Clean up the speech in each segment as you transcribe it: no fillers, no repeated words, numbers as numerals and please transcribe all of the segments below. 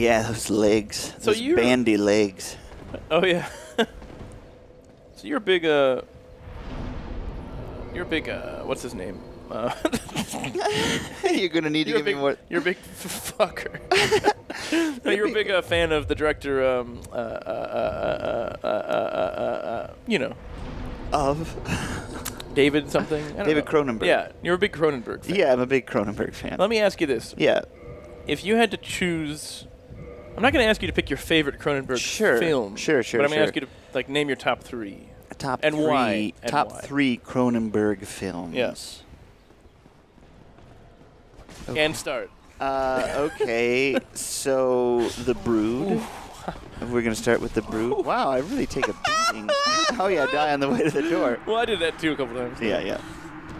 Yeah, those legs. So those Bandy legs. Oh yeah. So you're a big what's his name? You're gonna need to give me more. You're a big fucker. No, you're a big fan of the director. You know. Of David something. I don't David know. Cronenberg. Yeah, you're a big Cronenberg fan. Yeah, I'm a big Cronenberg fan. Let me ask you this. Yeah. If you had to choose, I'm not going to ask you to pick your favorite Cronenberg film. Sure. But I'm going to ask you to name your top 3. Top and 3. Why? Top why? 3 Cronenberg films. Yes. Okay. And start. Okay, so The Brood. Ooh. We're going to start with The Brood. Wow, I really take a beating. Oh, yeah, die on the way to the door. Well, I did that too a couple times. Yeah.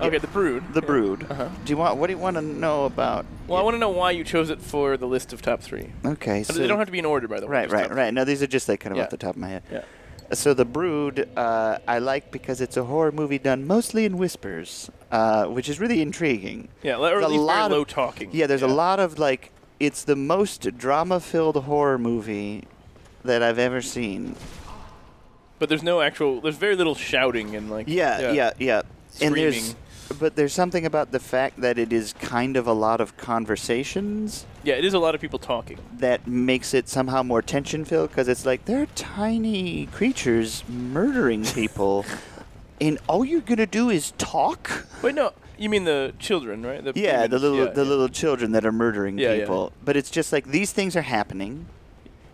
Okay, The Brood. The Brood. Uh-huh. What do you want to know about? Well, I want to know why you chose it for the list of top 3. Okay, so they don't have to be in order, by the way. Right. No, these are just like kind of off the top of my head. Yeah. So The Brood, I like because it's a horror movie done mostly in whispers, which is really intriguing. Yeah, or at least very low talking. Yeah, there's a lot of like, it's the most drama-filled horror movie that I've ever seen. But there's very little shouting and like. Yeah. Screaming. But there's something about the fact that it is kind of a lot of conversations. Yeah, it is a lot of people talking. That makes it somehow more tension-filled because it's like they're tiny creatures murdering people, and all you're gonna do is talk. Wait, no, you mean the children, right? The little children that are murdering people. But it's just like these things are happening,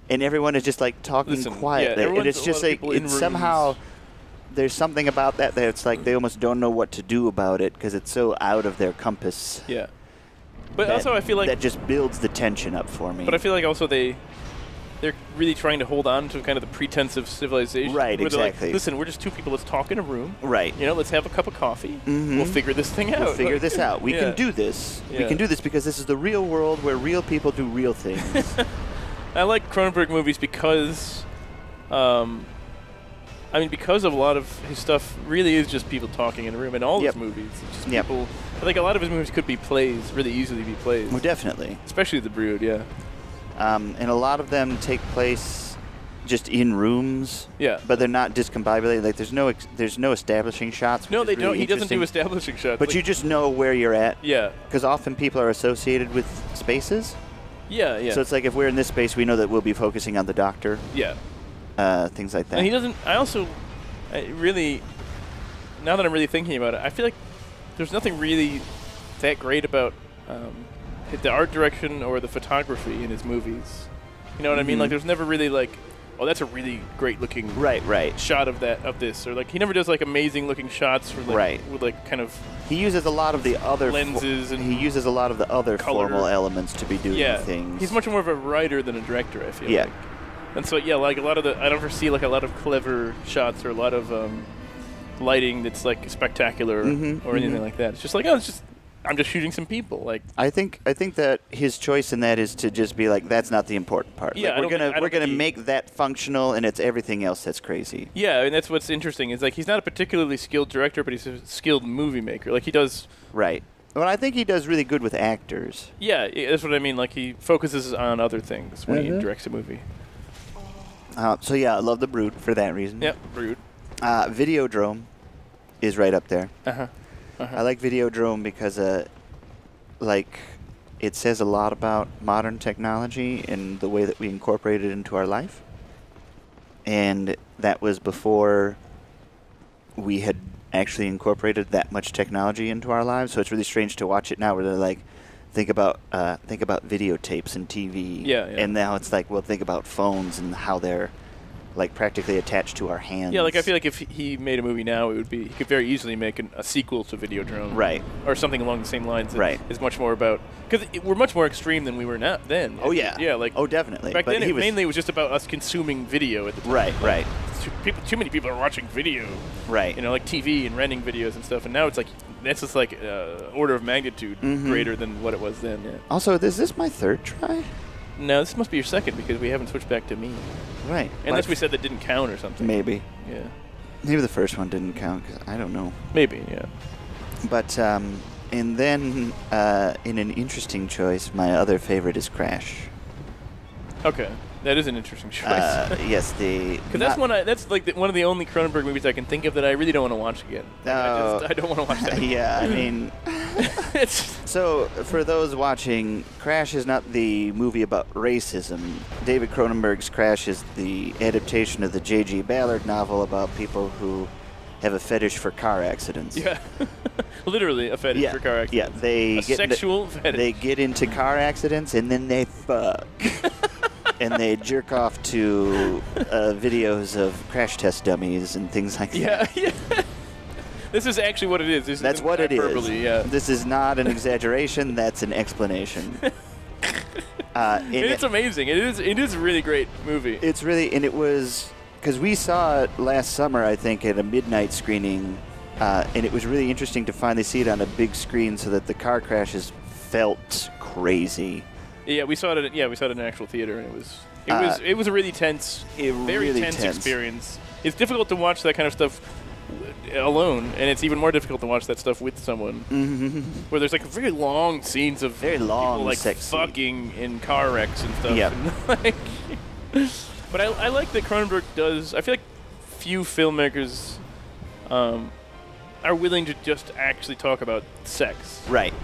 and everyone is just like talking quietly, and it's just like it's somehow. There's something about that it's like they almost don't know what to do about it because it's so out of their compass. Yeah. But also I feel like that just builds the tension up for me. But I feel like also they're really trying to hold on to kind of the pretense of civilization. Right, exactly. Like, listen, we're just two people. Let's talk in a room. Right. You know, let's have a cup of coffee. Mm-hmm. We'll figure this thing out. We'll figure this out. We can do this. Yeah. We can do this because this is the real world where real people do real things. I like Cronenberg movies because... because of a lot of his stuff really is just people talking in a room. In all his movies, it's just people. I think a lot of his movies could be plays, really easily be plays. Well, definitely. Especially The Brood, yeah. And a lot of them take place just in rooms. Yeah. But they're not discombobulated. Like there's no establishing shots. No, they don't. He doesn't do establishing shots. But you just know where you're at. Yeah. Because often people are associated with spaces. Yeah. So it's like if we're in this space, we know that we'll be focusing on the doctor. Yeah. Things like that. And he doesn't. I really, now that I'm really thinking about it, I feel like there's nothing really that great about the art direction or the photography in his movies. You know what I mean? Like, there's never really like, oh, that's a really great looking shot of this, or like he never does like amazing looking shots for like with like kind of. He uses a lot of the other lenses and he uses a lot of the other color. Formal elements to be doing things. He's much more of a writer than a director, I feel like. And so, like a lot of I don't ever see like a lot of clever shots or a lot of lighting that's like spectacular or anything like that. It's just like, I'm just shooting some people. Like I think that his choice in that is to just be like, that's not the important part. Yeah, like, we're gonna make that functional, and it's everything else that's crazy. Yeah, and that's what's interesting. Is like he's not a particularly skilled director, but he's a skilled movie maker. Like he does. Right. Well, I think he does really good with actors. Yeah, that's what I mean. Like he focuses on other things when he directs a movie. So yeah, I love The Brood for that reason. Yep, Brood. Videodrome is right up there. I like Videodrome because, it says a lot about modern technology and the way that we incorporate it into our life. And that was before we had actually incorporated that much technology into our lives. So it's really strange to watch it now where they're like, think about videotapes and TV. Yeah. And now it's like, well, think about phones and how they're like practically attached to our hands. Yeah, like I feel like if he made a movie now, he could very easily make a sequel to Videodrome. Right. Or something along the same lines. Right. Is much more about, because we're much more extreme than we were then. Oh yeah. Yeah, like. Oh, definitely. Back then, mainly it was just about us consuming video at the time. Right. Too many people are watching video. Right. You know, like TV and renting videos and stuff, and now it's like that's just like order of magnitude greater than what it was then. Yeah. Also, is this my third try? No, this must be your second because we haven't switched back to me. Right. Unless we said that didn't count or something. Maybe. Yeah. Maybe the first one didn't count. 'Cause I don't know. Maybe, yeah. But and then in an interesting choice, my other favorite is Crash. Okay, that is an interesting choice. Yes, because that's like one of the only Cronenberg movies I can think of that I really don't want to watch again. Like, I don't want to watch that. Yeah, I mean, so for those watching, Crash is not the movie about racism. David Cronenberg's Crash is the adaptation of the J.G. Ballard novel about people who have a fetish for car accidents. Yeah, literally a fetish for car accidents. Yeah, they get sexual fetish. They get into car accidents and then they fuck. And they jerk off to videos of crash test dummies and things like that. Yeah. This is actually what it is. That's what it is. Yeah. This is not an exaggeration. That's an explanation. It's amazing. It is a really great movie. It's really, and it was, because we saw it last summer, I think, at a midnight screening, and it was really interesting to finally see it on a big screen so that the car crashes felt crazy. Yeah, we saw it in an actual theater, and it was a really tense, very tense experience. It's difficult to watch that kind of stuff alone, and it's even more difficult to watch that stuff with someone. Mm-hmm. Where there's like very long scenes of people like fucking in car wrecks and stuff. Yep. And but I like that Cronenberg does. I feel like few filmmakers are willing to just actually talk about sex. Right.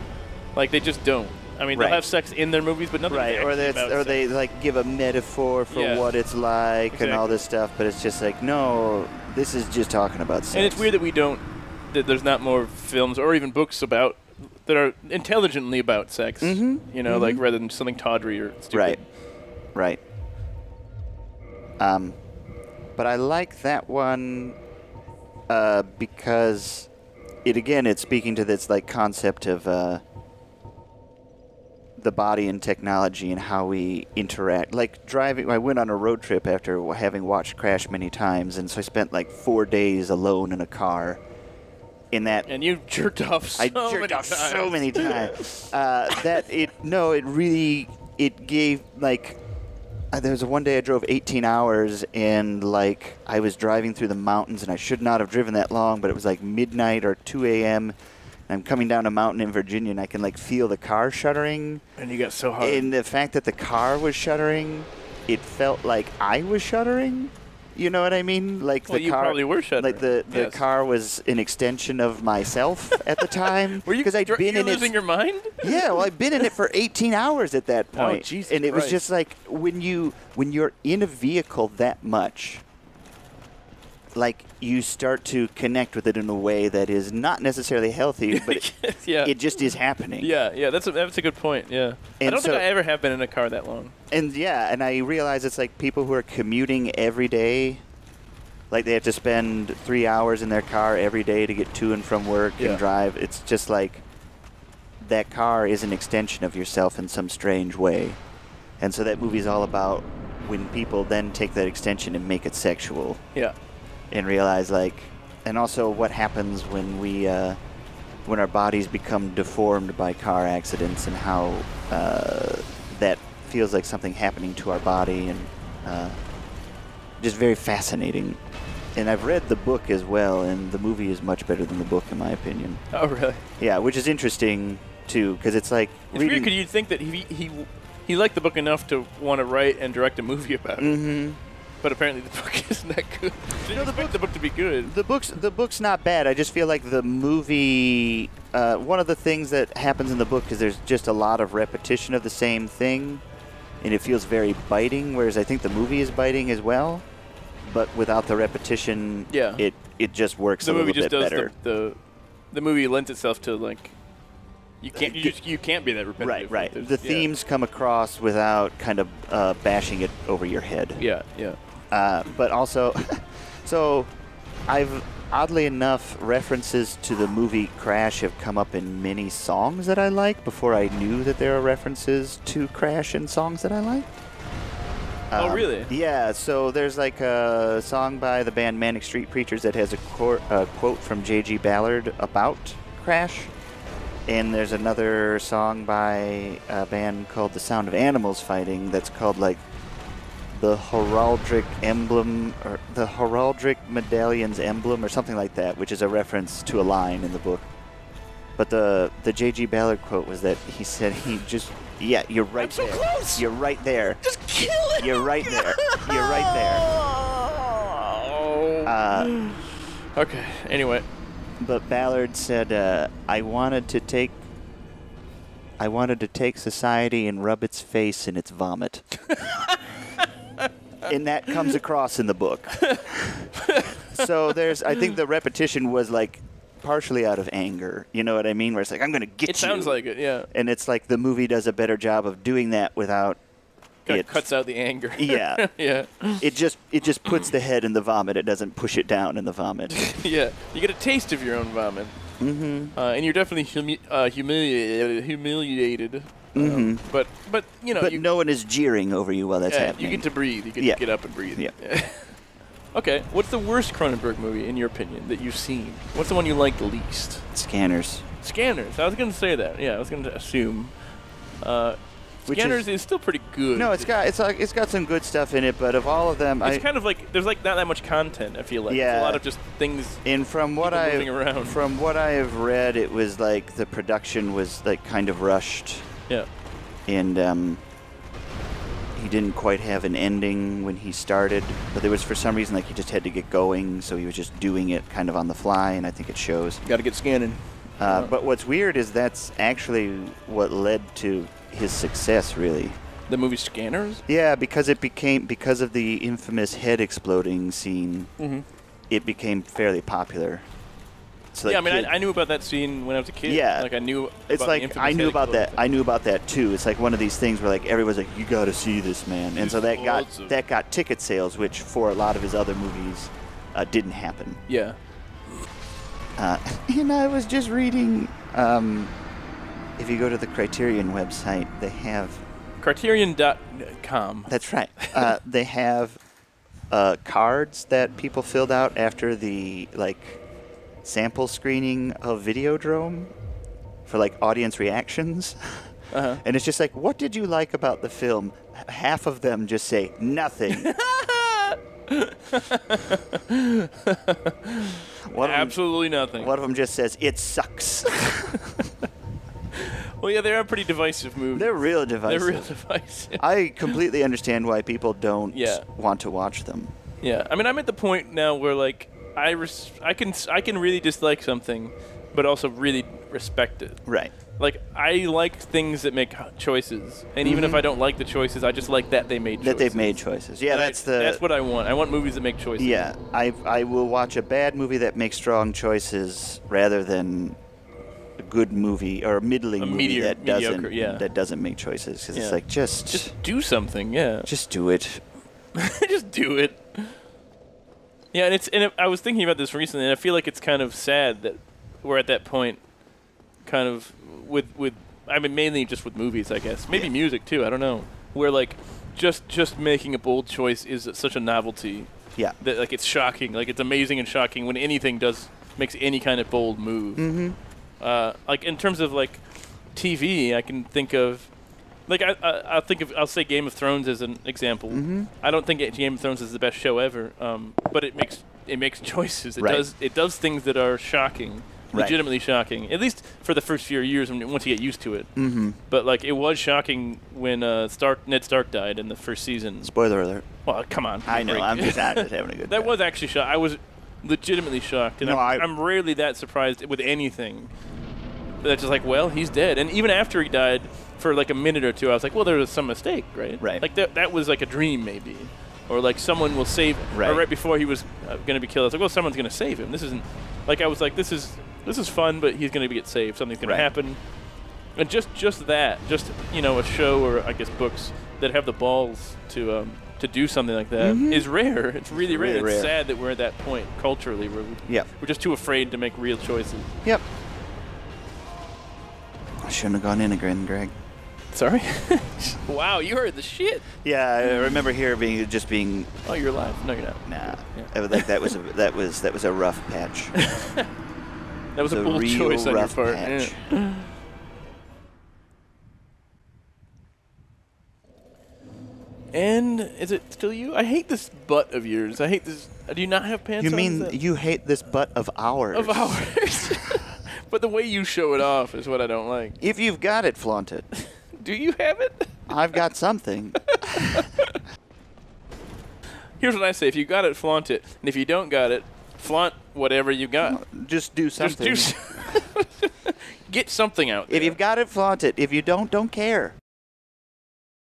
Like they just don't. I mean, they'll have sex in their movies, but nothing or they like give a metaphor for what it's like and all this stuff. But it's just like, no, this is just talking about sex. And it's weird that there's not more films or even books that are intelligently about sex. Mm-hmm. You know, like rather than something tawdry or stupid. Right. But I like that one because it's speaking to this like concept of the body and technology and how we interact. Like driving, I went on a road trip after having watched Crash many times, and so I spent like 4 days alone in a car. And you jerked off so many times. I jerked off so many times. It gave like. There was one day I drove 18 hours, and like I was driving through the mountains, and I should not have driven that long, but it was like midnight or 2 a.m. I'm coming down a mountain in Virginia, and I can like feel the car shuddering. And you got so hard. And the fact that the car was shuddering, it felt like I was shuddering. You know what I mean? Like you probably were shuddering. Like the car was an extension of myself at the time. Were you losing your mind? Yeah, well, I've been in it for 18 hours at that point. Oh, Jesus and it Christ. was just like when you're in a vehicle that much, like you start to connect with it in a way that is not necessarily healthy, but it just is happening. Yeah, that's a good point. Yeah, and I don't think I ever have been in a car that long. And and I realize it's like people who are commuting every day, like they have to spend 3 hours in their car every day to get to and from work and drive. It's just like that car is an extension of yourself in some strange way, and so that movie's all about when people then take that extension and make it sexual. Yeah. And realize and also what happens when when our bodies become deformed by car accidents, and how that feels like something happening to our body, and just very fascinating. And I've read the book as well, and the movie is much better than the book in my opinion. Oh, really? Yeah, which is interesting too, because it's like it's weird because you'd think that he liked the book enough to want to write and direct a movie about it. Mm-hmm. But apparently the book isn't that good. Didn't expect the book to be good. The book's not bad. I just feel like the movie. One of the things that happens in the book is there's just a lot of repetition of the same thing, and it feels very biting. Whereas I think the movie is biting as well, but without the repetition, it just works a little bit better. The movie lends itself to like. You can't be that repetitive. Right. The themes come across without kind of bashing it over your head. Yeah. But also, so I've oddly enough references to the movie Crash have come up in many songs that I like before I knew that there are references to Crash in songs that I like. Oh, really? Yeah. So there's like a song by the band Manic Street Preachers that has a quote from J.G. Ballard about Crash. And there's another song by a band called The Sound of Animals Fighting that's called like the heraldic emblem or the heraldic medallion's emblem or something like that, which is a reference to a line in the book. But the J.G. Ballard quote was that he said he just, yeah, you're right I'm so there. close. You're right there. Just kill it. You're right there. You're right there. Okay. Anyway. But Ballard said, I wanted to take society and rub its face in its vomit. And that comes across in the book. So I think the repetition was like partially out of anger. You know what I mean? Where it's like, I'm going to get you. It sounds like it, yeah. And it's like the movie does a better job of doing that without It cuts out the anger. Yeah. Yeah. It just puts the head in the vomit. It doesn't push it down in the vomit. Yeah. You get a taste of your own vomit. Mm-hmm. And you're definitely humiliated. Mm-hmm. But you know. But no one is jeering over you while that's happening. You get to breathe. You get to get up and breathe. Yeah. Okay. What's the worst Cronenberg movie, in your opinion, that you've seen? What's the one you like the least? Scanners. Scanners. I was going to say that. Yeah, I was going to assume. Scanners is still pretty good. No, it's got some good stuff in it, but of all of them, it's kind of like there's like not that much content. I feel like yeah, it's a lot of just things. And from what I have read, it was like the production was like kind of rushed. Yeah. And he didn't quite have an ending when he started, but there was for some reason like he just had to get going, so he was just doing it kind of on the fly, and I think it shows. Got to get scanning. But what's weird is that's actually what led to his success, really. The movie Scanners? Yeah, because of the infamous head exploding scene, it became fairly popular. So yeah, I mean, I knew about that scene when I was a kid. Yeah, like I knew. It's like I knew about that. I knew about that too. It's like one of these things where like everyone's like, "You got to see this, man," and so that got ticket sales, which for a lot of his other movies didn't happen. Yeah. And I was just reading. If you go to the Criterion website, they have Criterion.com. That's right. They have cards that people filled out after the sample screening of Videodrome for audience reactions. Uh-huh. And it's just like, what did you like about the film? Half of them just say nothing. Absolutely nothing. One of them just says, it sucks. Well, yeah, they are pretty divisive movies. They're real divisive. I completely understand why people don't want to watch them. Yeah, I mean, I'm at the point now where I can really dislike something, but also really respect it. Right. I like things that make choices, and even if I don't like the choices, I just like that they made choices. That they've made choices. Yeah, that's what I want. I want movies that make choices. Yeah, I will watch a bad movie that makes strong choices rather than a good movie or a middling movie that doesn't make choices, because it's like just do something. Yeah, just do it. Just do it. Yeah, and I was thinking about this recently, and I feel like it's kind of sad that we're at that point, kind of with I mean mainly just with movies, I guess, maybe music too. I don't know, where just making a bold choice is such a novelty. Yeah, that it's shocking, it's amazing and shocking when anything makes any kind of bold move. Mm-hmm. In terms of TV, I can think of. I'll say Game of Thrones as an example. Mm-hmm. I don't think Game of Thrones is the best show ever, but it makes choices. It does things that are shocking, legitimately shocking. At least for the first few years, once you get used to it. Mm-hmm. But it was shocking when Ned Stark died in the first season. Spoiler alert. Well, come on. I know. I'm just having a good. That was actually shocked. I was legitimately shocked, and I'm rarely that surprised with anything. That's just well, he's dead, and even after he died. For a minute or two, I was like, well, there was some mistake, right? Right. That was a dream, maybe. Or someone will save him. Right. Or right before he was going to be killed, I was like, well, someone's going to save him. This isn't... I was like, this is fun, but he's going to get saved. Something's going to happen. And just that, a show or, I guess, books that have the balls to do something like that is rare. It's really rare. It's sad that we're at that point, culturally, where we're just too afraid to make real choices. Yep. I shouldn't have gone in again, Greg. Sorry? Wow, you heard the shit. Yeah, I remember here being. Oh, you're alive. No, you're not. Nah, yeah. That was a rough patch. That was a bold choice on your part. Yeah. And is it still you? I hate this butt of yours. I hate this. Do you not have pants on? You mean you hate this butt of ours? Of ours. But the way you show it off is what I don't like. If you've got it, flaunt it. Do you have it? I've got something. Here's what I say. If you got it, flaunt it. And if you don't got it, flaunt whatever you got. Just do something. Get something out there. If you've got it, flaunt it. If you don't care.